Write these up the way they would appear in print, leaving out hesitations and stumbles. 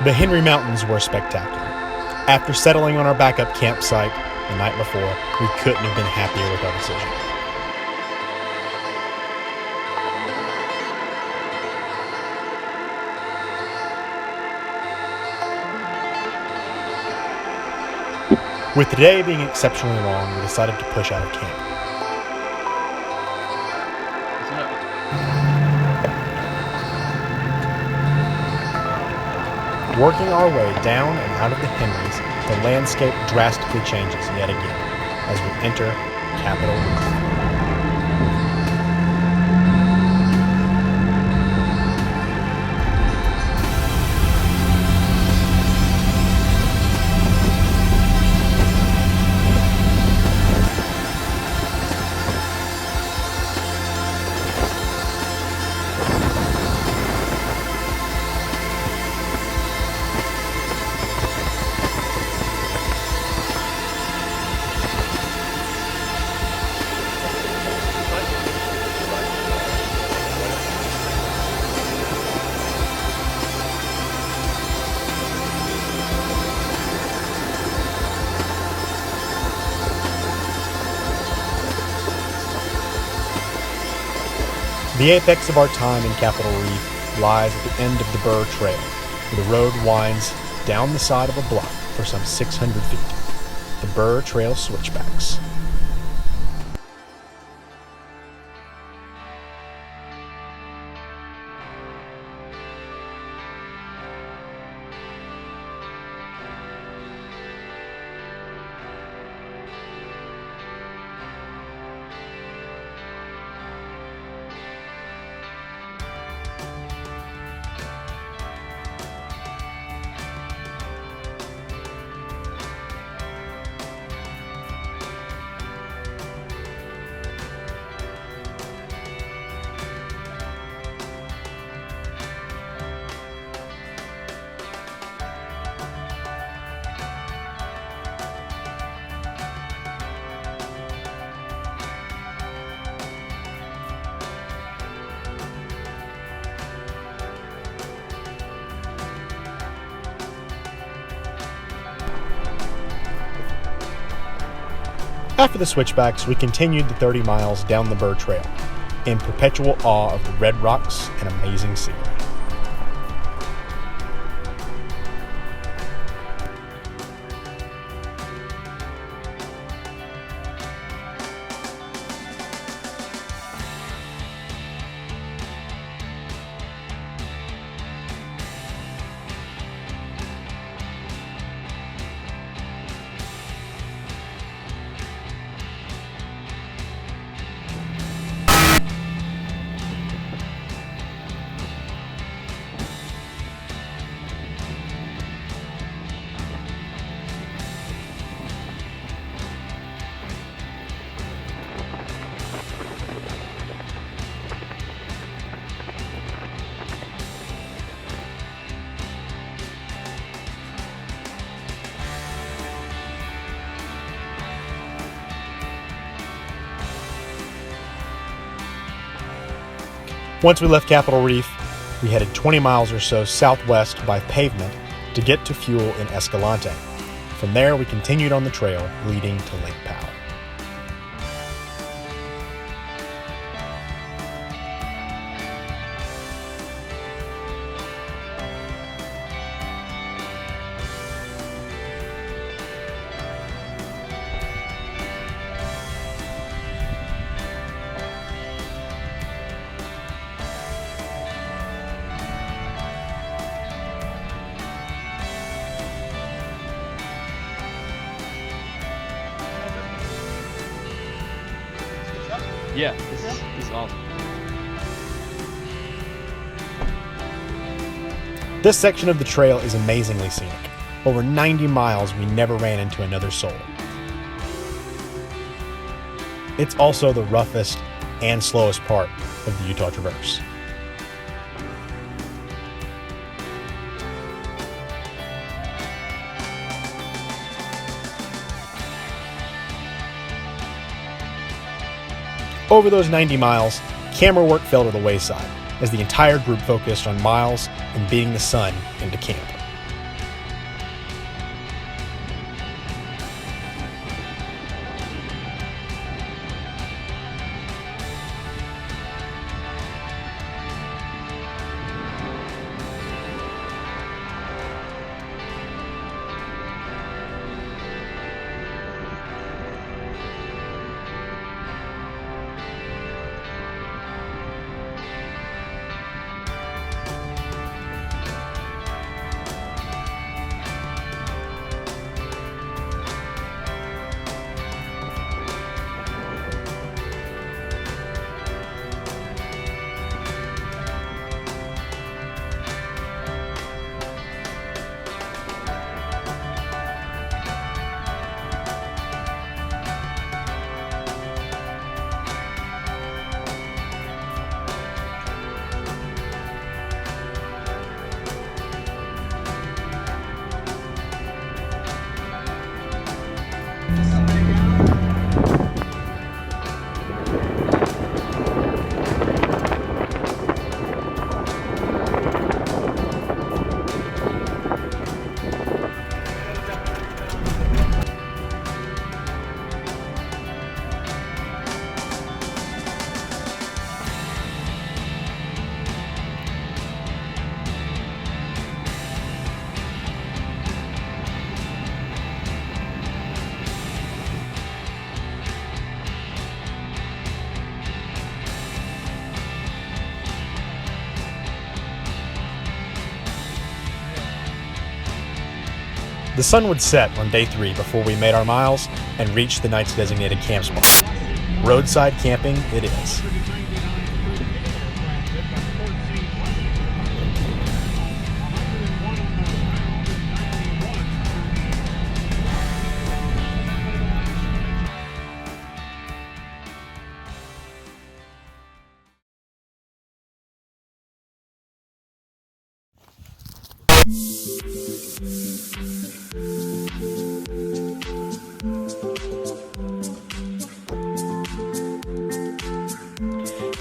The Henry Mountains were spectacular. After settling on our backup campsite the night before, we couldn't have been happier with our decision. With the day being exceptionally long, we decided to push out of camp. Working our way down and out of the Henrys, the landscape drastically changes yet again as we enter Capitol Reef. The apex of our time in Capitol Reef lies at the end of the Burr Trail, where the road winds down the side of a bluff for some 600 feet. The Burr Trail switchbacks. After the switchbacks, we continued the 30 miles down the Burr Trail, in perpetual awe of the red rocks and amazing scenery. Once we left Capitol Reef, we headed 20 miles or so southwest by pavement to get to fuel in Escalante. From there, we continued on the trail leading to Lake Powell. Yeah, this is awesome. This section of the trail is amazingly scenic. Over 90 miles, we never ran into another soul. It's also the roughest and slowest part of the Utah Traverse. Over those 90 miles, camera work fell to the wayside as the entire group focused on miles and beating the sun into camp. The sun would set on day 3 before we made our miles and reached the night's designated camp spot. Roadside camping it is.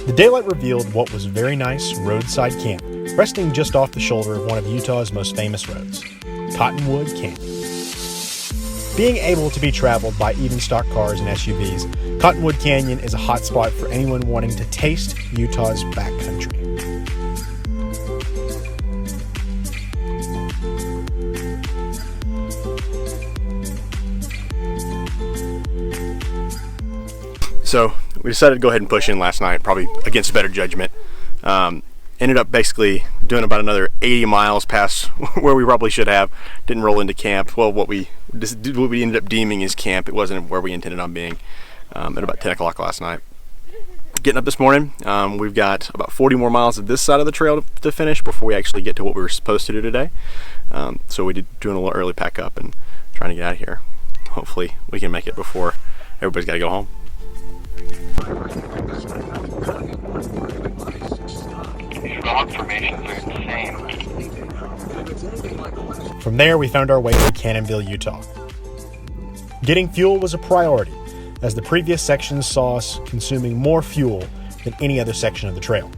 The daylight revealed what was very nice roadside camp, resting just off the shoulder of one of Utah's most famous roads, Cottonwood Canyon. Being able to be traveled by even stock cars and SUVs, Cottonwood Canyon is a hotspot for anyone wanting to taste Utah's backcountry. So we decided to go ahead and push in last night, probably against better judgment. Ended up basically doing about another 80 miles past where we probably should have. Didn't roll into camp. Well, what we ended up deeming as camp. It wasn't where we intended on being. At about 10 o'clock last night. Getting up this morning, we've got about 40 more miles of this side of the trail to finish before we actually get to what we were supposed to do today. So we did doing a little early pack up and trying to get out of here. Hopefully we can make it before everybody's got to go home. From there, we found our way to Cannonville, Utah. Getting fuel was a priority, as the previous sections saw us consuming more fuel than any other section of the trail.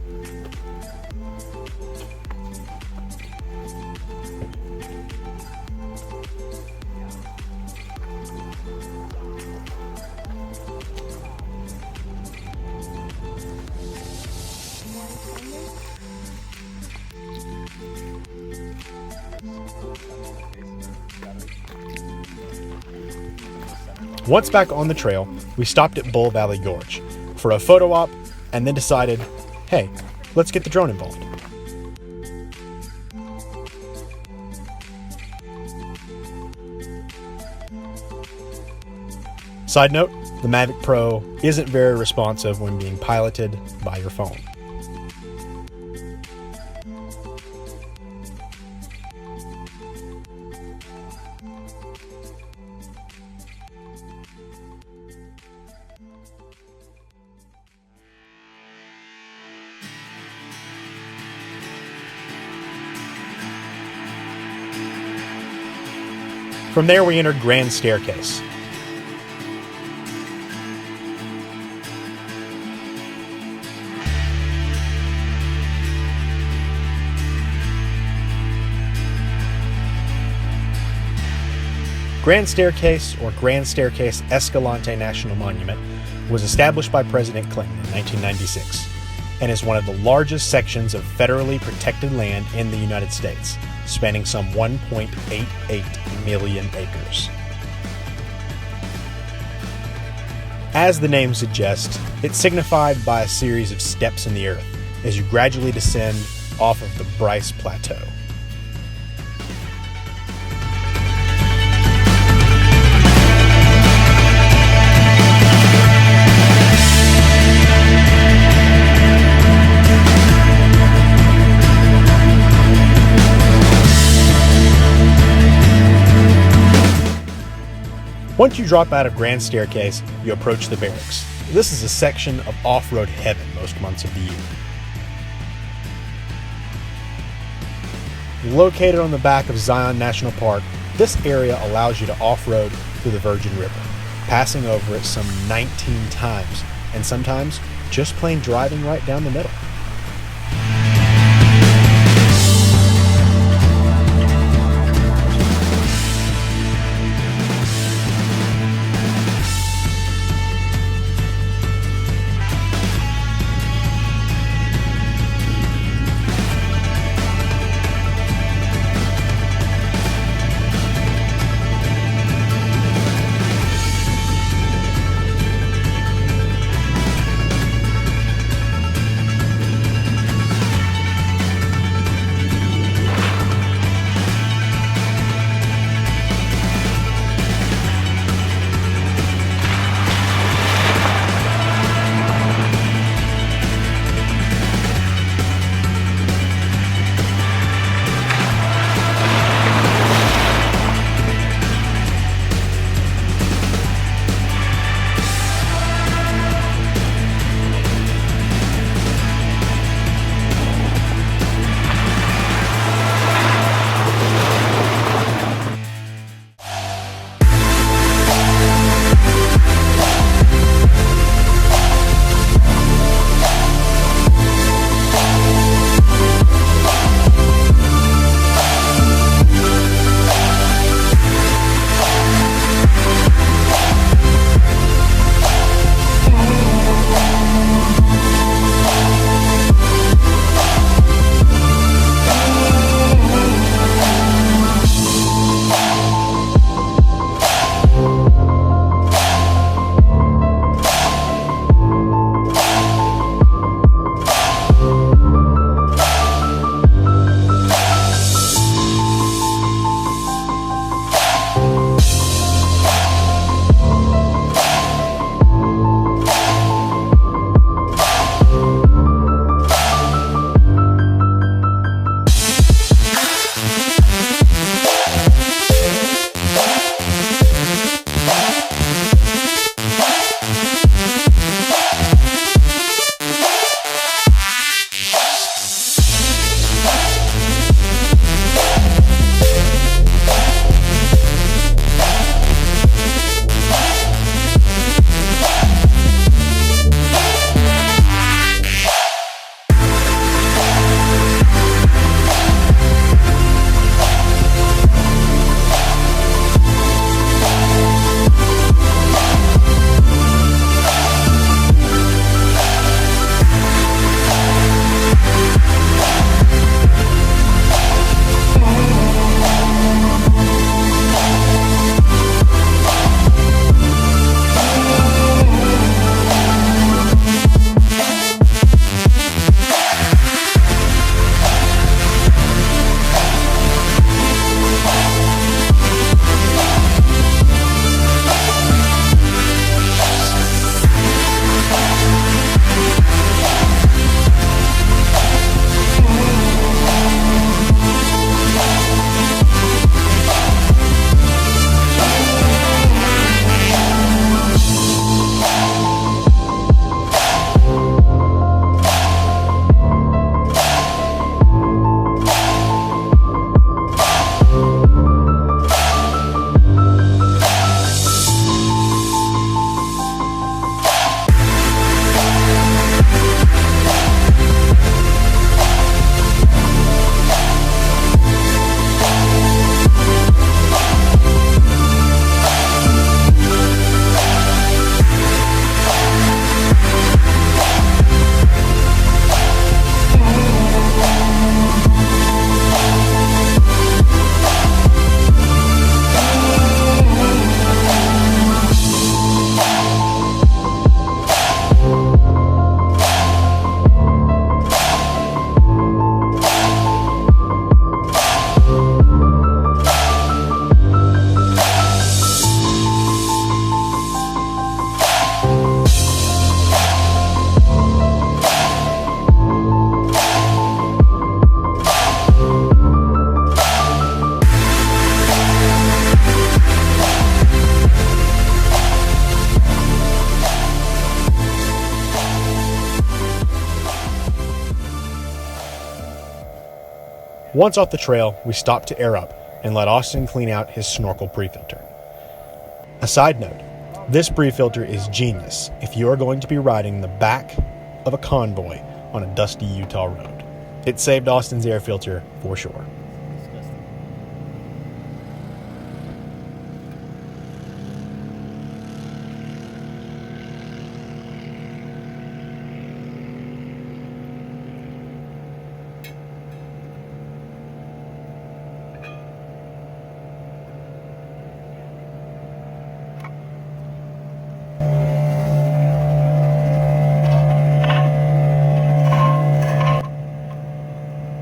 Once back on the trail, we stopped at Bull Valley Gorge for a photo op and then decided, hey, let's get the drone involved. Side note, the Mavic Pro isn't very responsive when being piloted by your phone. From there, we entered Grand Staircase. Grand Staircase, or Grand Staircase Escalante National Monument, was established by President Clinton in 1996 and is one of the largest sections of federally protected land in the United States, spanning some 1.88 million acres. As the name suggests, it's signified by a series of steps in the earth as you gradually descend off of the Bryce Plateau. Once you drop out of Grand Staircase, you approach the barracks. This is a section of off-road heaven most months of the year. Located on the back of Zion National Park, this area allows you to off-road through the Virgin River, passing over it some 19 times, and sometimes just plain driving right down the middle. Once off the trail, we stopped to air up and let Austin clean out his snorkel pre-filter. A side note, this pre-filter is genius if you are going to be riding the back of a convoy on a dusty Utah road. It saved Austin's air filter for sure.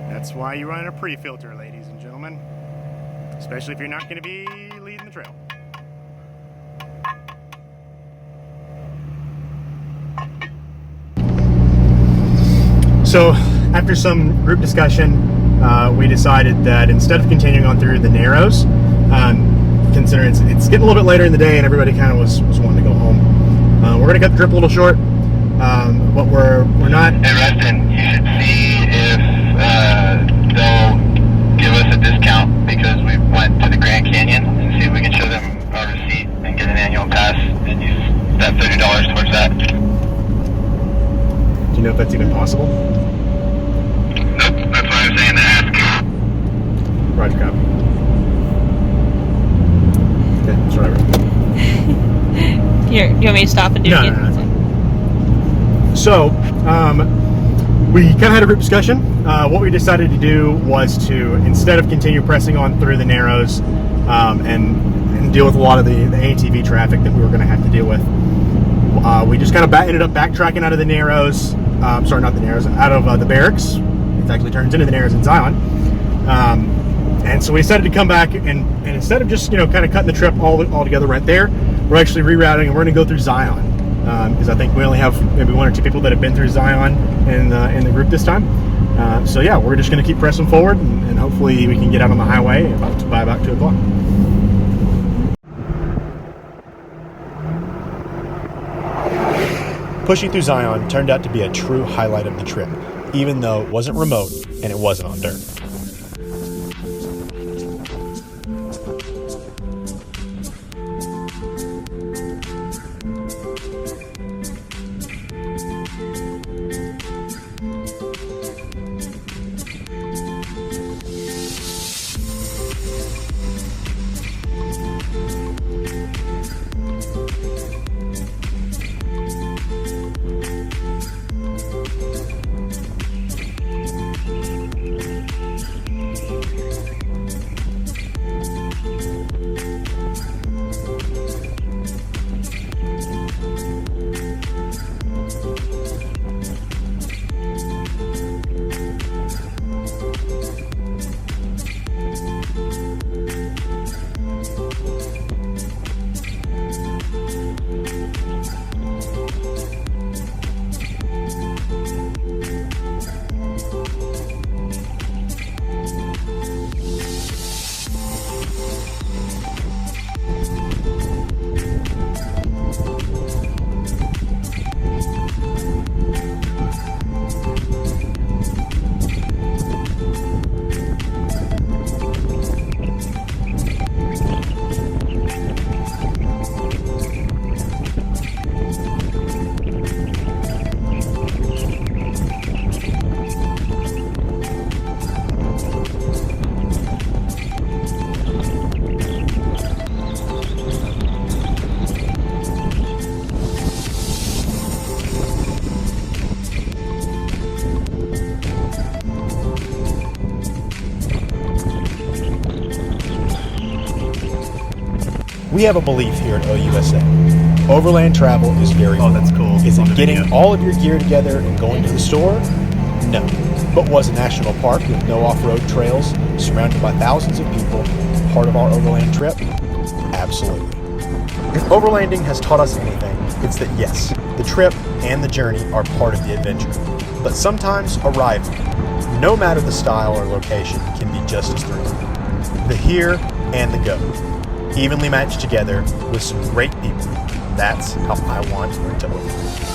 That's why you run a pre-filter, ladies and gentlemen. Especially if you're not going to be leading the trail. So, after some group discussion, we decided that instead of continuing on through the Narrows, considering it's getting a little bit later in the day and everybody kind of was wanting to go home, we're going to cut the trip a little short. But we're not. Hey Rustin, you should see if they'll give us a discount because we went to the Grand Canyon, and see if we can show them our receipt and get an annual pass and use that $30 towards that. Do you know if that's even possible? Nope, that's why I'm saying to ask. Roger, copy. Okay, that's whatever. Here, do you want me to stop and do it again? No. So, we kind of had a group discussion. What we decided to do was to, instead of continue pressing on through the Narrows and deal with a lot of the ATV traffic that we were going to have to deal with, we just kind of ended up backtracking out of the Narrows. Sorry, not the Narrows, out of the barracks. It actually turns into the Narrows in Zion. And so we decided to come back and instead of just, kind of cutting the trip all together right there, we're actually rerouting and we're going to go through Zion. Because I think we only have maybe one or two people that have been through Zion in the group this time. So yeah, we're just going to keep pressing forward and hopefully we can get out on the highway by about 2 o'clock. Pushing through Zion turned out to be a true highlight of the trip, even though it wasn't remote and it wasn't on dirt. We have a belief here at OUSA. Overland travel is very Oh, that's cool. Is On it the getting video. all of your gear together and going to the store? No. But was a national park with no off-road trails, surrounded by thousands of people, part of our overland trip? Absolutely. If overlanding has taught us anything, it's that yes, the trip and the journey are part of the adventure. But sometimes arriving, no matter the style or location, can be just as thrilling. The here and the go, evenly matched together with some great people. That's how I want to live.